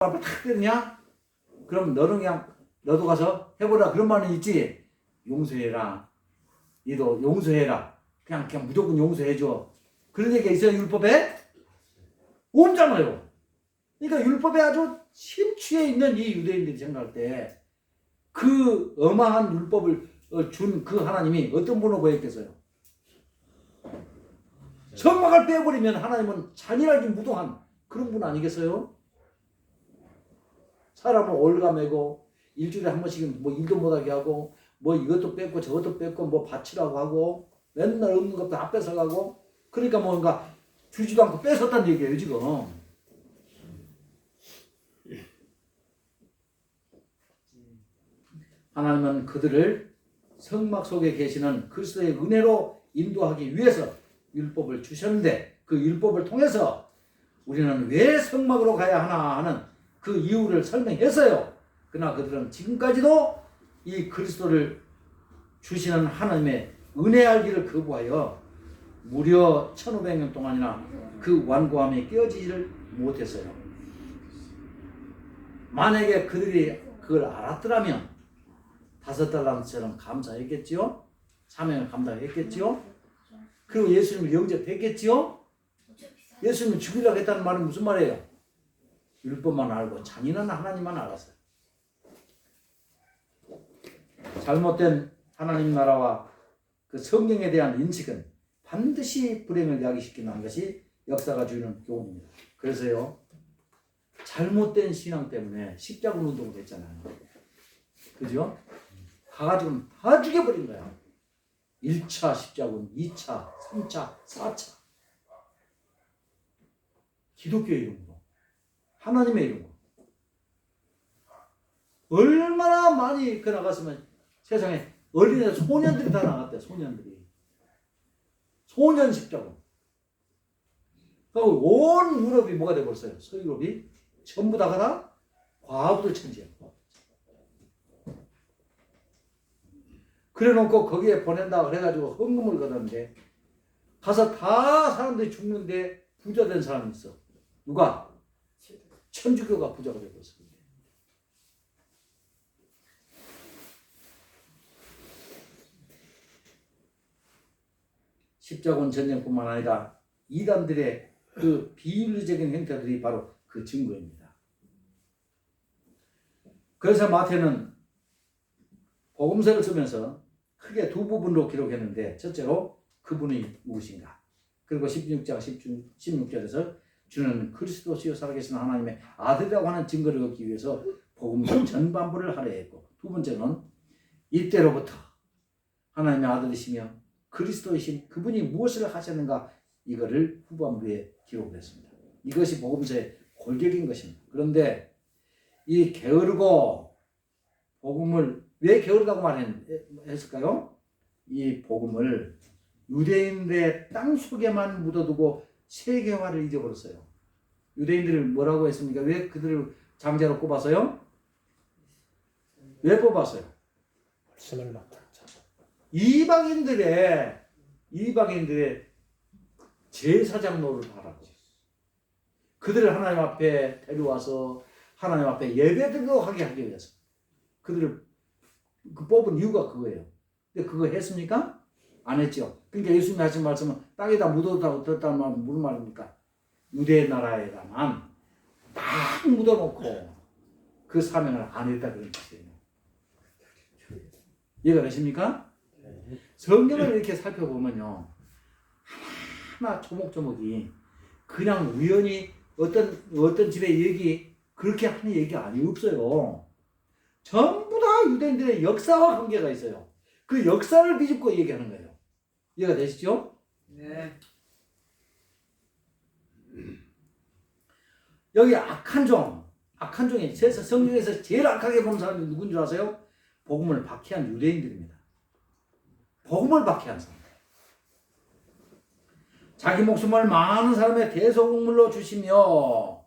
앞에 탁 때리냐? 그럼 너는 그냥 너도 가서 해보라 그런 말은 있지. 용서해라. 너도 용서해라. 그냥 무조건 용서해줘. 그런 얘기가 있어요 율법에? 없잖아요. 그러니까 율법에 아주 심취해 있는 이 유대인들이 생각할 때 그 어마한 율법을 준 그 하나님이 어떤 분으로 보였겠어요? 성막을 빼버리면 하나님은 잔인하게 무도한 그런 분 아니겠어요? 사람을 올가매고 일주일에 한 번씩 뭐 일도 못하게 하고 뭐 이것도 뺏고 저것도 뺏고 뭐 바치라고 하고 맨날 없는 것도 다 뺏어가고 그러니까 뭔가 주지도 않고 뺏었다는 얘기예요 지금. 하나님은 그들을 성막 속에 계시는 그리스도의 은혜로 인도하기 위해서 율법을 주셨는데 그 율법을 통해서 우리는 왜 성막으로 가야 하나 하는 그 이유를 설명했어요. 그러나 그들은 지금까지도 이 그리스도를 주시는 하나님의 은혜 알기를 거부하여 무려 1500년 동안이나 그 완고함에 깨어지지를 못했어요. 만약에 그들이 그걸 알았더라면 5달란트처럼 감사했겠지요. 사명을 감당했겠지요. 그리고 예수님을 영접했겠지요. 예수님을 죽이려고 했다는 말은 무슨 말이에요? 율법만 알고 잔인한 하나님만 알았어요. 잘못된 하나님 나라와 그 성경에 대한 인식은 반드시 불행을 야기시키는 것이 역사가 주는 교훈입니다. 그래서요, 잘못된 신앙 때문에 십자군 운동을 했잖아요. 그죠? 가가지고 다 죽여버린 거야. 1차 십자군, 2차, 3차, 4차. 기독교의 이름으로. 하나님의 이름으로. 얼마나 많이 그 나갔으면 세상에 어린애 소년들이 다 나갔대. 소년들이. 소년 십자군. 그리고 온 유럽이 뭐가 돼버렸어요? 서유럽이 전부 다가 다 과부들 천지예요. 그래놓고 거기에 보낸다 그래가지고 헌금을 걷었는데 가서 다 사람들이 죽는데 부자 된 사람이 있어. 누가? 천주교가 부자가 되었어. 십자군 전쟁뿐만 아니라 이단들의 그 비윤리적인 행태들이 바로 그 증거입니다. 그래서 마태는 복음서를 쓰면서 크게 두 부분으로 기록했는데 첫째로 그분이 무엇인가, 그리고 16장 16절에서 주는 그리스도시요 살아계신 하나님의 아들이라고 하는 증거를 얻기 위해서 복음서 전반부를 하려 했고, 두 번째는 이때로부터 하나님의 아들이시며 그리스도이신 그분이 무엇을 하셨는가, 이거를 후반부에 기록을 했습니다. 이것이 복음서의 골격인 것입니다. 그런데 이 게으르고 복음을 왜 게으르다고 말했을까요? 이 복음을 유대인들의 땅 속에만 묻어두고 세계화를 잊어버렸어요. 유대인들을 뭐라고 했습니까? 왜 그들을 장자로 꼽았어요? 왜 뽑았어요? 말씀을 맡았죠. 이방인들의 제사장 노릇을 하라고. 그들을 하나님 앞에 데려와서 하나님 앞에 예배드리도록 하게 위해서 그들을 뽑은 이유가 그거예요. 근데 그거 했습니까? 안 했죠. 그러니까 예수님이 하신 말씀은 땅에다 묻었다는 말은 무슨 말입니까? 유대 나라에다만 딱 묻어놓고 그 사명을 안 했다 그런 뜻이에요. 이해가 되십니까? 성경을 이렇게 살펴보면요, 하나 조목조목이 그냥 우연히 어떤 집의 얘기 그렇게 하는 얘기가 아니 없어요. 전부 다 유대인들의 역사와 관계가 있어요. 그 역사를 비집고 얘기하는 거예요. 이해가 되시죠? 네. 여기 악한 종이 성경에서 제일 악하게 보는 사람이 누군 줄 아세요? 복음을 박해한 유대인들입니다. 복음을 박해한 사람. 자기 목숨을 많은 사람의 대속물로 주시며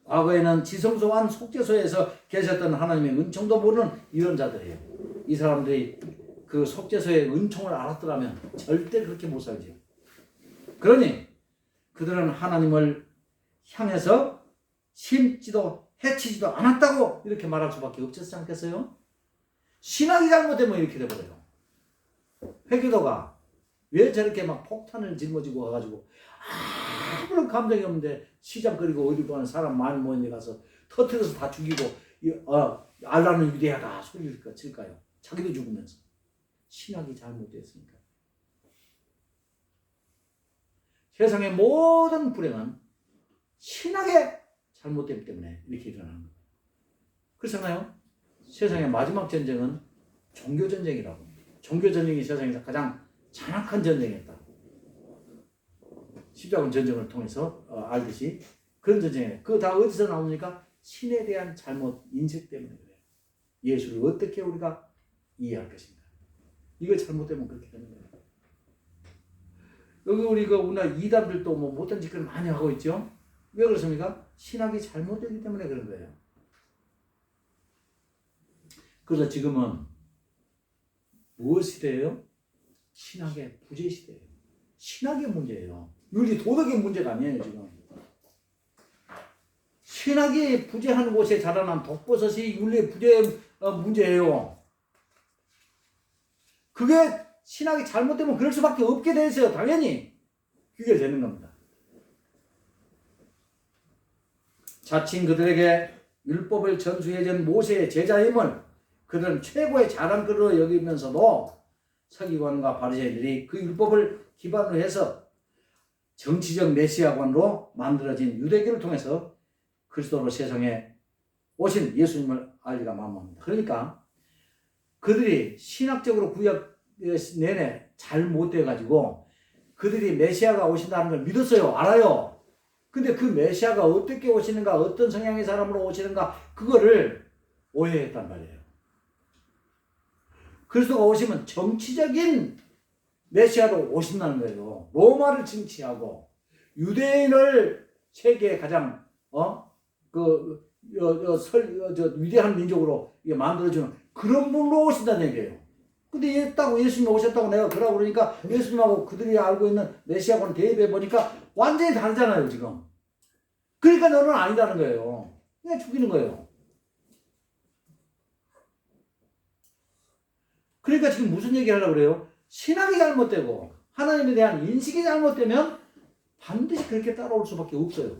과거에는 지성소와 속죄소에서 계셨던 하나님의 은총도 모르는 이런 자들이에요. 이 사람들이 그 속죄소의 은총을 알았더라면 절대 그렇게 못 살죠. 그러니 그들은 하나님을 향해서 심지도 해치지도 않았다고 이렇게 말할 수밖에 없지 않겠어요? 신학이 잘못되면 이렇게 돼버려요. 회교도가 왜 저렇게 막 폭탄을 짊어지고 와가지고 아무런 감정이 없는데 시장거리고 어디 보는 사람 많이 모인 데 가서 터뜨려서 다 죽이고 알라는 유대야다 소리를 칠까요? 자기도 죽으면서. 신학이 잘못됐으니까. 세상의 모든 불행은 신학의 잘못되기 때문에 이렇게 일어나는 거예요. 그렇잖아요? 세상의 마지막 전쟁은 종교전쟁이라고. 종교전쟁이 세상에서 가장 잔악한 전쟁이었다. 십자군 전쟁을 통해서 알듯이 그런 전쟁이에요. 그거 다 어디서 나옵니까? 신에 대한 잘못 인식 때문에 그래요. 예수를 어떻게 우리가 이해할 것인가. 이거 잘못되면 그렇게 되는 거예요. 여기 우리가 이단들도 뭐 못된 짓을 많이 하고 있죠. 왜 그렇습니까? 신학이 잘못되기 때문에 그런 거예요. 그래서 지금은 무엇 시대예요? 신학의 부재 시대예요. 신학의 문제예요. 윤리 도덕의 문제가 아니에요 지금. 신학이 부재하는 곳에 자라난 독버섯이 윤리의 부재의 문제예요. 그게 신학이 잘못되면 그럴 수밖에 없게 돼 있어요. 당연히 귀결되는 겁니다. 자칭 그들에게 율법을 전수해준 모세의 제자임을 그들은 최고의 자랑거리로 여기면서도 서기관과 바리새인들이 그 율법을 기반으로 해서 정치적 메시아관으로 만들어진 유대교를 통해서 그리스도로 세상에 오신 예수님을 알리가 만무합니다. 그러니까 그들이 신학적으로 구약 내내 잘못돼가지고 그들이 메시아가 오신다는 걸 믿었어요. 알아요. 근데 그 메시아가 어떻게 오시는가, 어떤 성향의 사람으로 오시는가, 그거를 오해했단 말이에요. 그리스도가 오시면 정치적인 메시아로 오신다는 거예요. 로마를 징치하고 유대인을 세계에 가장 위대한 민족으로 만들어주는 그런 분으로 오신다는 얘기예요. 근데 예수님이 오셨다고 내가 그러고 그러니까 예수님하고 그들이 알고 있는 메시아하고는 대입해 보니까 완전히 다르잖아요 지금. 그러니까 너는 아니다는 거예요. 그냥 죽이는 거예요. 그러니까 지금 무슨 얘기를 하려고 그래요? 신학이 잘못되고 하나님에 대한 인식이 잘못되면 반드시 그렇게 따라올 수밖에 없어요.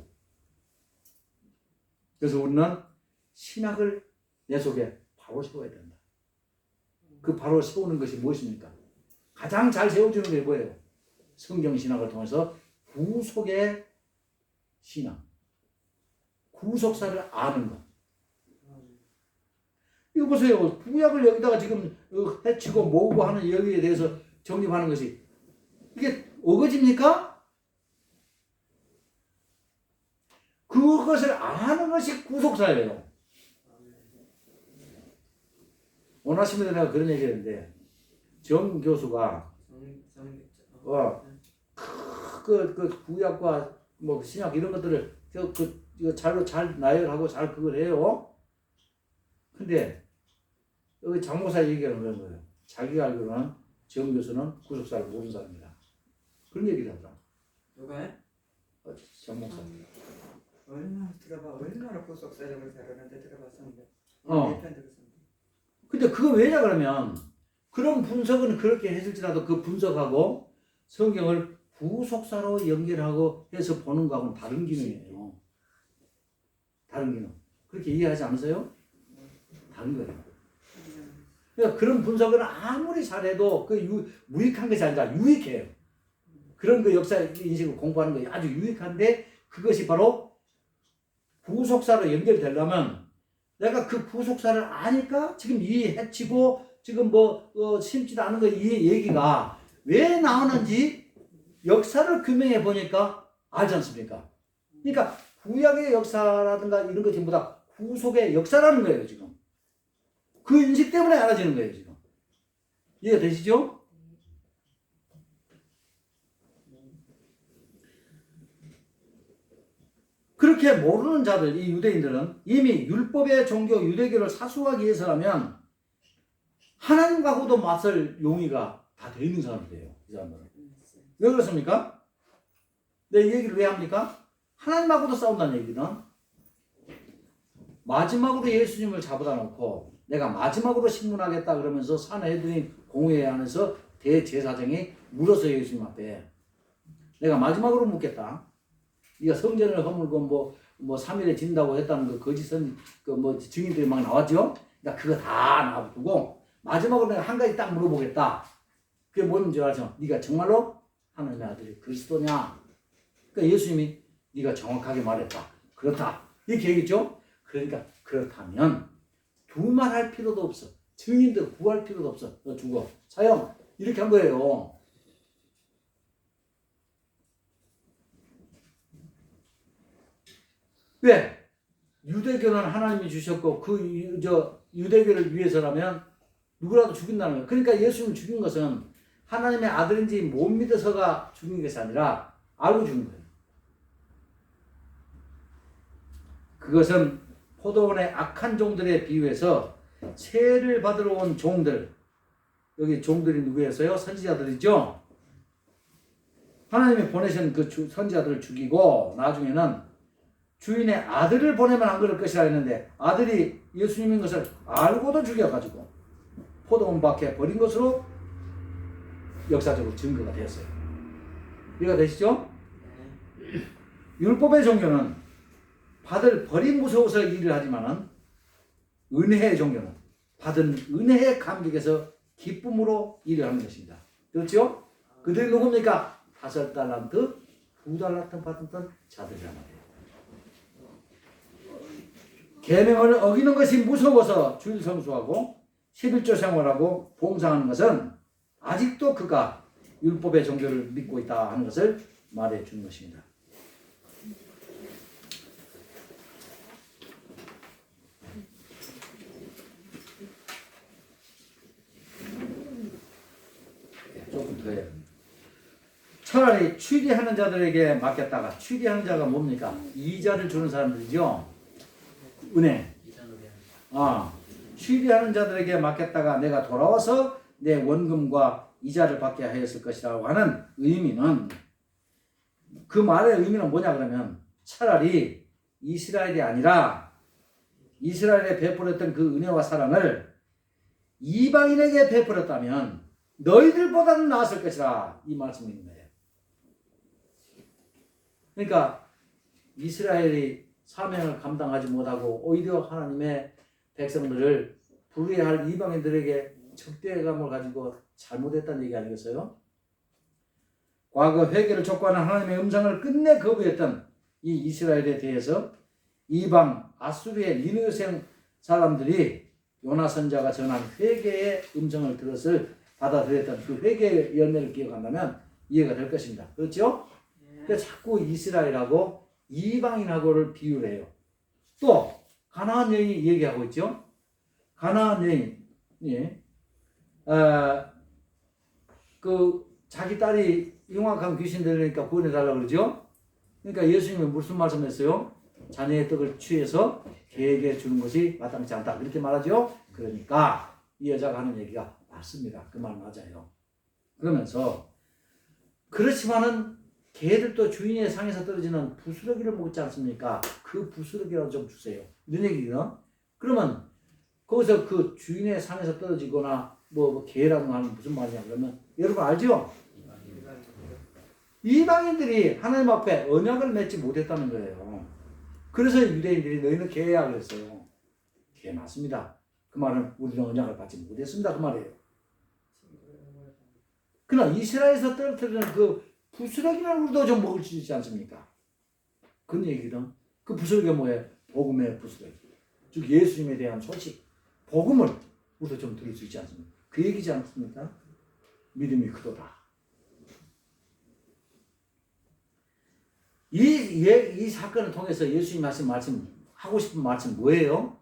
그래서 우리는 신학을 내 속에 바로 세워야 된다. 그 바로 세우는 것이 무엇입니까? 가장 잘 세워주는 게 뭐예요? 성경 신학을 통해서 구속의 신학, 구속사를 아는 것. 이거 보세요. 구약을 여기다가 지금 해치고 모으고 하는 여기에 대해서 정립하는 것이 이게 어거지입니까? 그것을 아는 것이 구속사예요. 원하시면 내가 그런 얘기 했는데 정 교수가 그 구약과 뭐 신약 이런 것들을 이거 잘 나열하고 잘 그걸 해요. 근데 여기 장모사 얘기하는 그런 거예요. 자기가 알기로는 정 교수는 구속사를 모르는 사람이다. 그런 얘기를 하더라. 누가요? 장모사. 얼마나 들어봐. 얼마나 구속사적을 다루는데 들어봤었는데. 근데 그거 왜냐 그러면 그런 분석은 그렇게 했을지라도 그 분석하고 성경을 구속사로 연결하고 해서 보는 거하고는 다른 기능이에요. 다른 기능. 그렇게 이해하지 않으세요? 다른 거예요. 그러니까 그런 분석을 아무리 잘해도 무익한 것이 아니라 유익해요. 그런 그 역사 인식을 공부하는 것이 아주 유익한데 그것이 바로 구속사로 연결되려면 내가 그 구속사를 아니까 지금 이 해치고 지금 심지도 않은 거 이 얘기가 왜 나오는지 역사를 규명해 보니까 알지 않습니까? 그러니까 구약의 역사라든가 이런 것 전부 다 구속의 역사라는 거예요 지금. 그 인식 때문에 알아지는 거예요 지금. 이해되시죠? 그렇게 모르는 자들, 이 유대인들은 이미 율법의 종교 유대교를 사수하기 위해서라면 하나님과도 맞설 용의가 다 되어 있는 사람들이에요. 이 사람들은. 왜 그렇습니까? 이 얘기를 왜 합니까? 하나님하고도 싸운다는 얘기는 마지막으로 예수님을 잡아다 놓고 내가 마지막으로 신문하겠다 그러면서 산헤드린 공회 안에서 대제사장이 물어서 예수님 앞에 내가 마지막으로 묻겠다. 네가 성전을 허물고 뭐 3일에 진다고 했다는 그 거짓 증인들이 막 나왔죠. 그러니까 그거 다 놔두고 마지막으로 내가 한 가지 딱 물어보겠다. 그게 뭔지 알죠? 네가 정말로 하나님의 아들이 그리스도냐? 그러니까 예수님이 네가 정확하게 말했다. 그렇다. 이렇게 얘기했죠. 그러니까 그렇다면 두말할 필요도 없어. 증인들 구할 필요도 없어. 너 죽어. 사형. 이렇게 한 거예요. 왜? 유대교는 하나님이 주셨고 유대교를 위해서라면 누구라도 죽인다는 거예요. 그러니까 예수님을 죽인 것은 하나님의 아들인지 못 믿어서가 죽인 것이 아니라 알고 죽인 거예요. 그것은 포도원의 악한 종들에 비유해서 세를 받으러 온 종들, 여기 종들이 누구였어요? 선지자들이죠. 하나님이 보내신 그 선지자들을 죽이고 나중에는 주인의 아들을 보내면 안 그럴 것이라 했는데 아들이 예수님인 것을 알고도 죽여가지고 포도원 밖에 버린 것으로 역사적으로 증거가 되었어요. 이해가 되시죠? 율법의 종교는 버림 무서워서 일을 하지만은 은혜의 종교는 받은 은혜의 감격에서 기쁨으로 일을 하는 것입니다. 그렇죠? 그들이 누굽니까? 5달란트, 2달란트 받았던 자들이란 말이에요. 계명을 어기는 것이 무서워서 주일 성수하고 11조 생활하고 봉사하는 것은 아직도 그가 율법의 종교를 믿고 있다 하는 것을 말해 주는 것입니다. 조금 더 해요. 차라리 취리하는 자들에게 맡겼다가 취리하는 자가 뭡니까? 이자를 주는 사람들이죠. 은혜. 취리하는 자들에게 맡겼다가 내가 돌아와서 내 원금과 이자를 받게 하였을 것이라고 하는 의미는 그 말의 의미는 뭐냐 그러면 차라리 이스라엘이 아니라 이스라엘에 베풀었던 그 은혜와 사랑을 이방인에게 베풀었다면 너희들보다는 나았을 것이라 이 말씀인 거예요. 그러니까 이스라엘이 사명을 감당하지 못하고 오히려 하나님의 백성들을 불의할 이방인들에게 적대감을 가지고 잘못했다는 얘기 아니겠어요? 과거 회개를 촉구하는 하나님의 음성을 끝내 거부했던 이 이스라엘에 대해서 이방 아수르의 니느웨 사람들이 요나 선지자가 전한 회개의 음성을 들었을 받아들였던 그 회개의 열매를 기억한다면 이해가 될 것입니다. 그렇죠? 그래서 자꾸 이스라엘하고 이방인하고를 비유를 해요. 또 가나안 여인이 얘기하고 있죠. 가나안 여인이 자기 딸이 흉악한 귀신 들리니까 구원해달라고 그러죠. 그러니까 예수님이 무슨 말씀했어요? 자녀의 떡을 취해서 개에게 주는 것이 마땅치 않다. 그렇게 말하죠. 그러니까 이 여자가 하는 얘기가 맞습니다. 그 말 맞아요. 그러면서 그렇지만은 개들도 주인의 상에서 떨어지는 부스러기를 먹지 않습니까? 그 부스러기라도 좀 주세요. 이런 얘기거든. 그러면 거기서 그 주인의 상에서 떨어지거나 개라는 거 하면 무슨 말이냐 그러면 여러분 알죠? 이방인들이 하나님 앞에 언약을 맺지 못했다는 거예요. 그래서 유대인들이 너희는 개야 그랬어요. 개 맞습니다. 그 말은 우리는 언약을 받지 못했습니다. 그 말이에요. 그러나 이스라엘에서 떨어뜨리는 그 부스러기는 우리도 좀 먹을 수 있지 않습니까? 그런 얘기거든. 그 부스러기가 뭐예요? 복음의 부스러기. 즉 예수님에 대한 소식. 복음을 우리도 좀 들을 수 있지 않습니까? 그 얘기지 않습니까? 믿음이 크도다. 이 사건을 통해서 예수님이 하신 하고 싶은 말씀 뭐예요?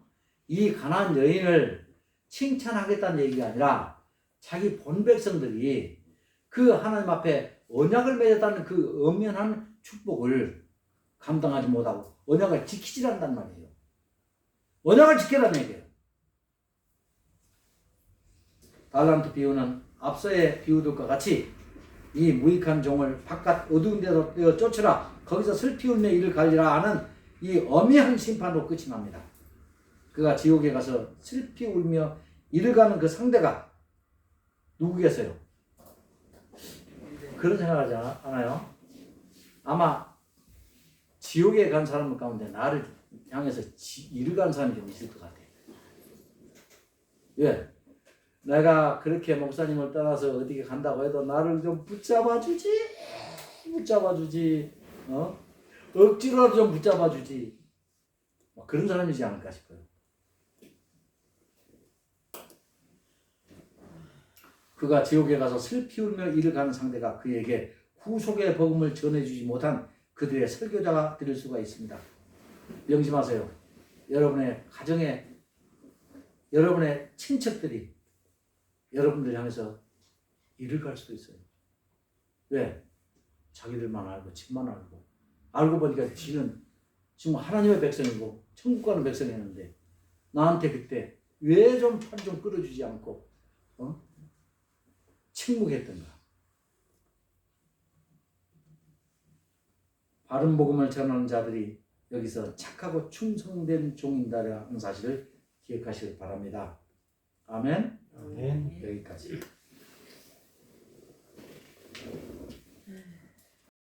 이 가나안 여인을 칭찬하겠다는 얘기가 아니라 자기 본 백성들이 그 하나님 앞에 언약을 맺었다는 그 엄연한 축복을 감당하지 못하고 언약을 지키지 않는단 말이에요. 언약을 지켜라는 얘기예요. 달란트 비유는 앞서의 비유들과 같이 이 무익한 종을 바깥 어두운 데로 떼어 쫓으라 거기서 슬피 울며 이를 갈리라 하는 이 엄연한 심판으로 끝이 납니다. 그가 지옥에 가서 슬피 울며 이를 가는 그 상대가 누구겠어요? 그런 생각하지 않아요? 아마 지옥에 간 사람 가운데 나를 향해서 이를 가는 사람이 좀 있을 것 같아요. 왜? 내가 그렇게 목사님을 떠나서 어디에 간다고 해도 나를 좀 붙잡아주지, 억지로라도 좀 붙잡아주지. 그런 사람이지 않을까 싶어요. 그가 지옥에 가서 슬피 울며 이를 가는 상대가 그에게 구속의 복음을 전해주지 못한 그들의 설교자가 될 수가 있습니다. 명심하세요. 여러분의 가정에 여러분의 친척들이 여러분들 향해서 이를 갈 수도 있어요. 왜? 자기들만 알고 집만 알고 보니까 지는 지금 하나님의 백성이고 천국 가는 백성이었는데 나한테 그때 왜 좀 팔 좀 끌어주지 않고 침묵했던가. 바른 복음을 전하는 자들이 여기서 착하고 충성된 종인다라는 사실을 기억하시길 바랍니다. 아멘. 아멘. 여기까지.